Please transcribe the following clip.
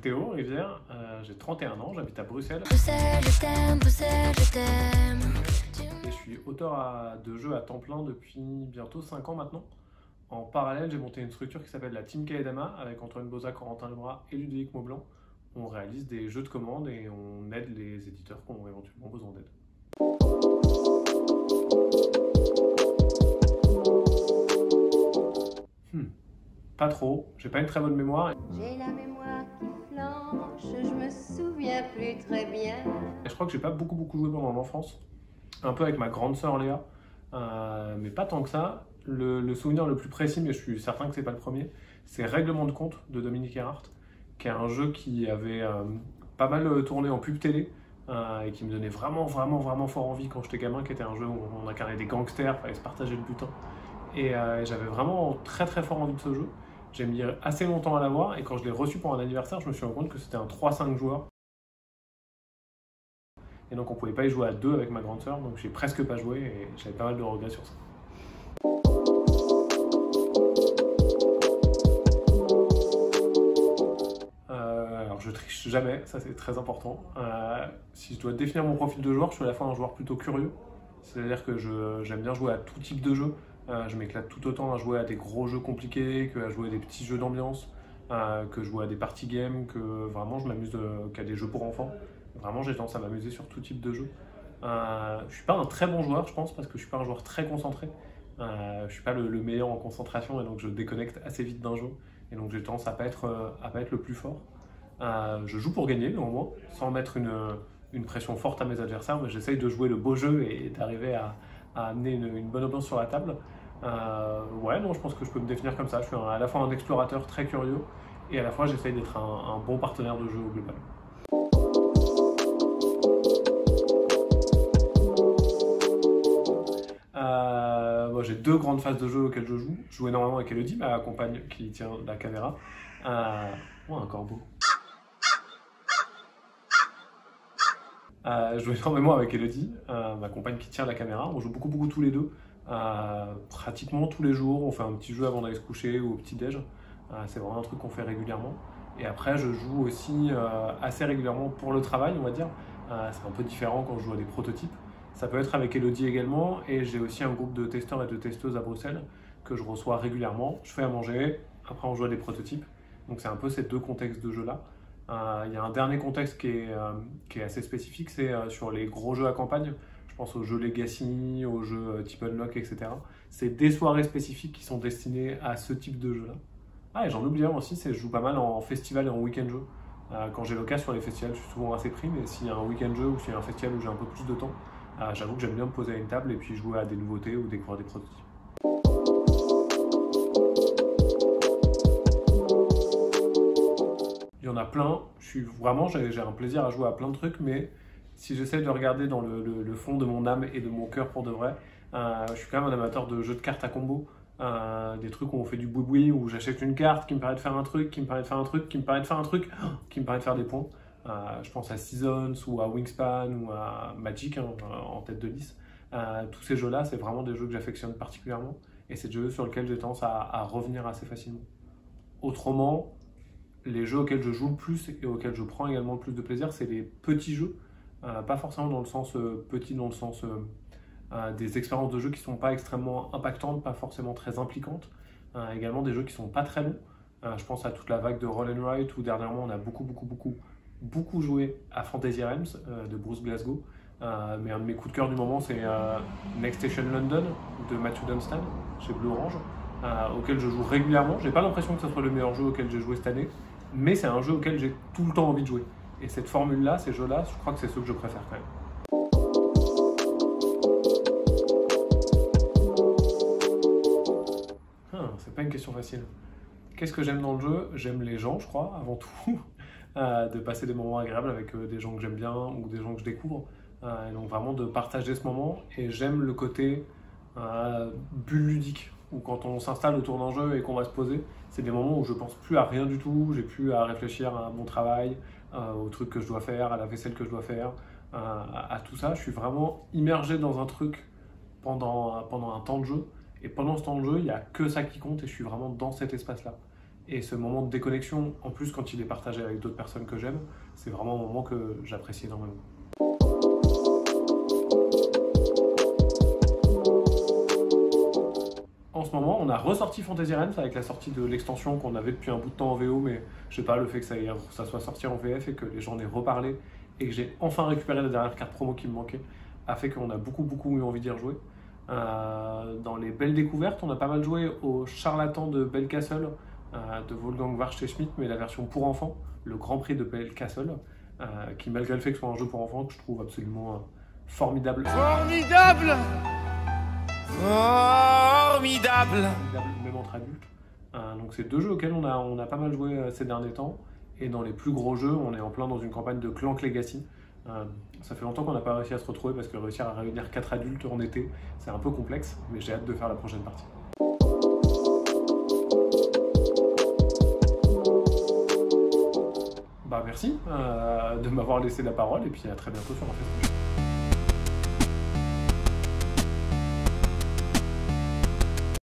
Théo Rivière, j'ai 31 ans, j'habite à Bruxelles Bruxelles, je t'aime, Bruxelles, je t'aime. et je suis auteur de jeux à temps plein depuis bientôt 5 ans maintenant. En parallèle, j'ai monté une structure qui s'appelle la Team Kaedama avec Antoine Boza, Corentin Lebras et Ludovic Maublanc. On réalise des jeux de commande et on aide les éditeurs qui ont éventuellement besoin d'aide. Pas trop, j'ai pas une très bonne mémoire. J'ai la mémoire qui flanche, je me souviens plus très bien. Et je crois que j'ai pas beaucoup joué pendant l'enfance, un peu avec ma grande sœur Léa, mais pas tant que ça. Le souvenir le plus précis, mais je suis certain que c'est pas le premier, c'est Règlement de compte de Dominique Erhardt, qui est un jeu qui avait pas mal tourné en pub télé et qui me donnait vraiment fort envie quand j'étais gamin, qui était un jeu où on incarnait des gangsters, fallait se partager le butin. Et j'avais vraiment très fort envie de ce jeu. J'ai mis assez longtemps à l'avoir et quand je l'ai reçu pour un anniversaire, je me suis rendu compte que c'était un 3-5 joueurs. Et donc on pouvait pas y jouer à deux avec ma grande sœur, donc j'ai presque pas joué et j'avais pas mal de regrets sur ça. Alors je triche jamais, ça c'est très important. Si je dois définir mon profil de joueur, je suis à la fois un joueur plutôt curieux, c'est-à-dire que j'aime bien jouer à tout type de jeu. Je m'éclate tout autant à jouer à des gros jeux compliqués qu'à jouer à des petits jeux d'ambiance, que jouer à des party games, que vraiment je m'amuse qu'à des jeux pour enfants. Vraiment j'ai tendance à m'amuser sur tout type de jeu. Je suis pas un très bon joueur je pense parce que je suis pas un joueur très concentré. Je suis pas le meilleur en concentration et donc je déconnecte assez vite d'un jeu. Et donc j'ai tendance à pas être le plus fort. Je joue pour gagner néanmoins, sans mettre une pression forte à mes adversaires, mais j'essaye de jouer le beau jeu et d'arriver à amener une bonne ambiance sur la table. Ouais, non, je pense que je peux me définir comme ça. Je suis à la fois un explorateur très curieux et à la fois j'essaye d'être un bon partenaire de jeu au global. Moi, j'ai deux grandes phases de jeu auxquelles je joue. Je joue énormément avec Elodie, ma compagne qui tient la caméra. Oh, un corbeau. Je joue énormément avec Elodie, ma compagne qui tient la caméra. On joue beaucoup tous les deux. Pratiquement tous les jours, on fait un petit jeu avant d'aller se coucher ou au petit-déj. C'est vraiment un truc qu'on fait régulièrement. Et après, je joue aussi assez régulièrement pour le travail, on va dire. C'est un peu différent quand je joue à des prototypes. Ça peut être avec Elodie également. Et j'ai aussi un groupe de testeurs et de testeuses à Bruxelles que je reçois régulièrement. Je fais à manger, après on joue à des prototypes. Donc c'est un peu ces deux contextes de jeu-là. Il y a un dernier contexte qui est assez spécifique, c'est sur les gros jeux à campagne. Je pense aux jeux Legacy, aux jeux type Unlock, etc. C'est des soirées spécifiques qui sont destinées à ce type de jeu-là. Ah, et j'en oublie un aussi, c'est que je joue pas mal en festival et en week-end jeu. Quand j'ai l'occasion sur les festivals, je suis souvent assez pris, mais s'il y a un week-end jeu ou s'il y a un festival où j'ai un peu plus de temps, j'avoue que j'aime bien me poser à une table et puis jouer à des nouveautés ou découvrir des prototypes. Il y en a plein, j'ai un plaisir à jouer à plein de trucs, mais si j'essaie de regarder dans le fond de mon âme et de mon cœur pour de vrai, je suis quand même un amateur de jeux de cartes à combo, des trucs où on fait du boui-boui, où j'achète une carte qui me permet de faire un truc, qui me permet de faire un truc, qui me permet de faire un truc, qui me permet de faire des points. Je pense à Seasons ou à Wingspan ou à Magic en tête de liste. Tous ces jeux-là, c'est vraiment des jeux que j'affectionne particulièrement et c'est des jeux sur lesquels j'ai tendance à revenir assez facilement. Autrement, les jeux auxquels je joue le plus et auxquels je prends également le plus de plaisir, c'est les petits jeux. Pas forcément dans le sens petit, dans le sens des expériences de jeu qui ne sont pas extrêmement impactantes, pas forcément très impliquantes. Également des jeux qui ne sont pas très longs. Je pense à toute la vague de Roll and Write où dernièrement on a beaucoup joué à Fantasy Realms de Bruce Glasgow. Mais un de mes coups de cœur du moment c'est Next Station London de Matthew Dunstan chez Blue Orange, auquel je joue régulièrement. J'ai pas l'impression que ce soit le meilleur jeu auquel j'ai joué cette année, mais c'est un jeu auquel j'ai tout le temps envie de jouer. Et cette formule-là, ces jeux-là, je crois que c'est ceux que je préfère quand même. C'est pas une question facile. Qu'est-ce que j'aime dans le jeu? J'aime les gens, je crois, avant tout. De passer des moments agréables avec des gens que j'aime bien ou des gens que je découvre. Et donc vraiment de partager ce moment. Et j'aime le côté bulle ludique, où quand on s'installe autour d'un jeu et qu'on va se poser, c'est des moments où je pense plus à rien du tout, j'ai plus à réfléchir à mon travail, aux trucs que je dois faire, à la vaisselle que je dois faire, à tout ça. Je suis vraiment immergé dans un truc pendant un temps de jeu. Et pendant ce temps de jeu, il n'y a que ça qui compte et je suis vraiment dans cet espace-là. Et ce moment de déconnexion, en plus quand il est partagé avec d'autres personnes que j'aime, c'est vraiment un moment que j'apprécie énormément. En ce moment, on a ressorti Fantasy Realms avec la sortie de l'extension qu'on avait depuis un bout de temps en VO, mais je sais pas, le fait que ça soit sorti en VF et que les gens en aient reparlé et que j'ai enfin récupéré la dernière carte promo qui me manquait, a fait qu'on a beaucoup eu envie d'y rejouer. Dans les belles découvertes, on a pas mal joué au Charlatan de Bell-Castle de Wolfgang Warsteschmidt, mais la version pour enfants, le Grand Prix de Bell-Castle, qui malgré le fait que ce soit un jeu pour enfants, que je trouve absolument formidable. Formidable! Formidable! Même entre adultes. Donc c'est deux jeux auxquels on a pas mal joué ces derniers temps. Et dans les plus gros jeux, on est en plein dans une campagne de Clank Legacy. Ça fait longtemps qu'on n'a pas réussi à se retrouver parce que réussir à réunir 4 adultes en été, c'est un peu complexe, mais j'ai hâte de faire la prochaine partie. Bah merci de m'avoir laissé la parole et puis à très bientôt sur un Facebook.